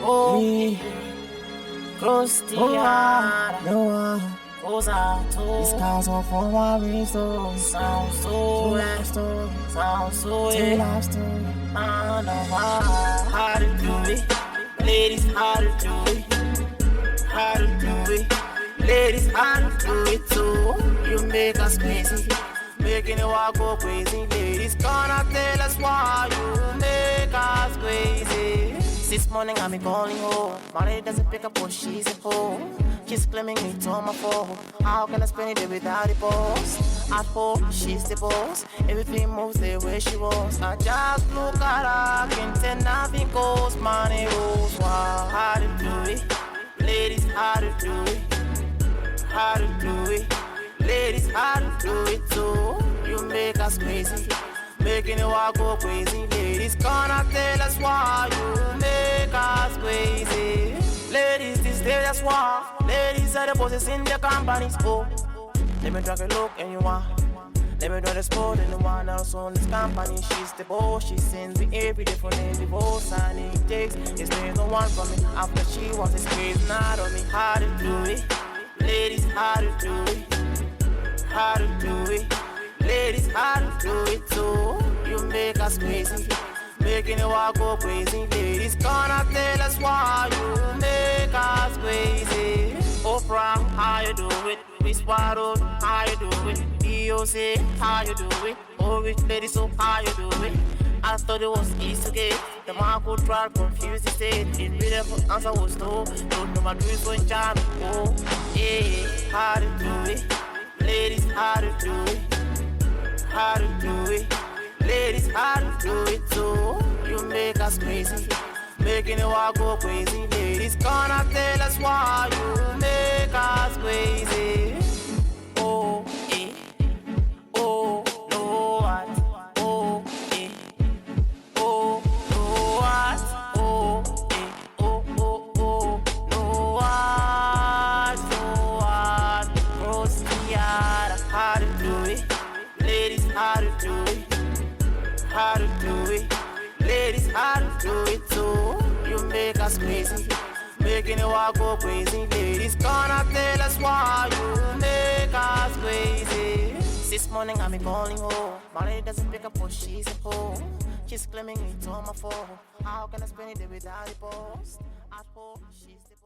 Oh, Me, Crostiana, no, cosa this to cause all for my reasons. sound so Life story, sound so two life story. I know how to do it. Ladies, how to do it. How to do it. Ladies, how to do it too. You make us crazy. Making it walk go crazy. Ladies, gonna tell us why you make us crazy. This morning I've been calling home. Money doesn't pick up what she's at home. She's claiming me to my phone. How can I spend it without the boss? At home, she's the boss. Everything moves the way she wants. I just look at her, can't tell nothing goes. Money rules. Wow, how to do it? Ladies, how to do it? How to do it? Ladies, how to do it too? You make us crazy. Making it walk go crazy. Ladies, gonna tell us why you make us crazy. Ladies, this day that's why. Ladies are the bosses in the companies. Oh, let me take a look and you want. Let me do the sport and the one else on this company. She's the boss, she sends me every day for the divorce. And it takes, it's no one for me. After she was a squeeze, not on me. How to do it? Ladies, how to do it? How to do it? Ladies, how to do it too? You make us crazy. Making it walk go crazy. Ladies, gonna tell us why you make us crazy. Oprah, how you do it? Whisper Road, how you do it? EOC, how you do it? Oh, rich lady, so how you do it? I thought it was easy to get. The man could try confuse the state. The beautiful answer was no. Don't know my dreams so charming. Oh, yeah, how to do it? Ladies, how to do it? How to do it? Ladies, how to do it too? You make us crazy. Making it walk go crazy. Ladies, gonna tell us why you make us crazy. Oh, eh. Oh, no, what? Oh, eh. Oh, no, what? Oh, eh. Oh, oh, oh, no, what? No, what? Crostiana, how to do it? Ladies, how to do it? How to do it? Ladies, how to do it too? You make us crazy. Making it walk go crazy. Ladies, gonna tell us why you make us crazy. This morning I've been calling home. Money doesn't pick up what she's at home. She's claiming me to my phone. How can I spend it without the post? At home, she's the